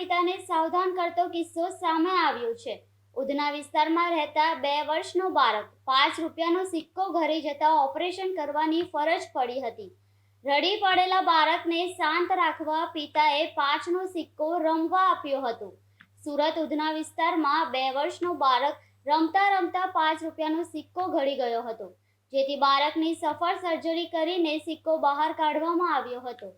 પિતાને સાવધાન કરતો કિસ્સો સામે આવ્યો છે। ઉધના વિસ્તારમાં રહેતા 2 વર્ષનો બાળક 5 રૂપિયાનો સિક્કો ઘરે જતા ઓપરેશન કરવાની ફરજ પડી હતી। રડી પડેલા બાળકને શાંત રાખવા પિતાએ 5નો સિક્કો રમવા આપ્યો હતો। સુરત ઉધના વિસ્તારમાં 2 વર્ષનો બાળક રમતા રમતા 5 રૂપિયાનો સિક્કો ઘડી ગયો હતો, જેથી બાળકની સફળ સર્જરી કરીને સિક્કો બહાર કાઢવામાં આવ્યો હતો।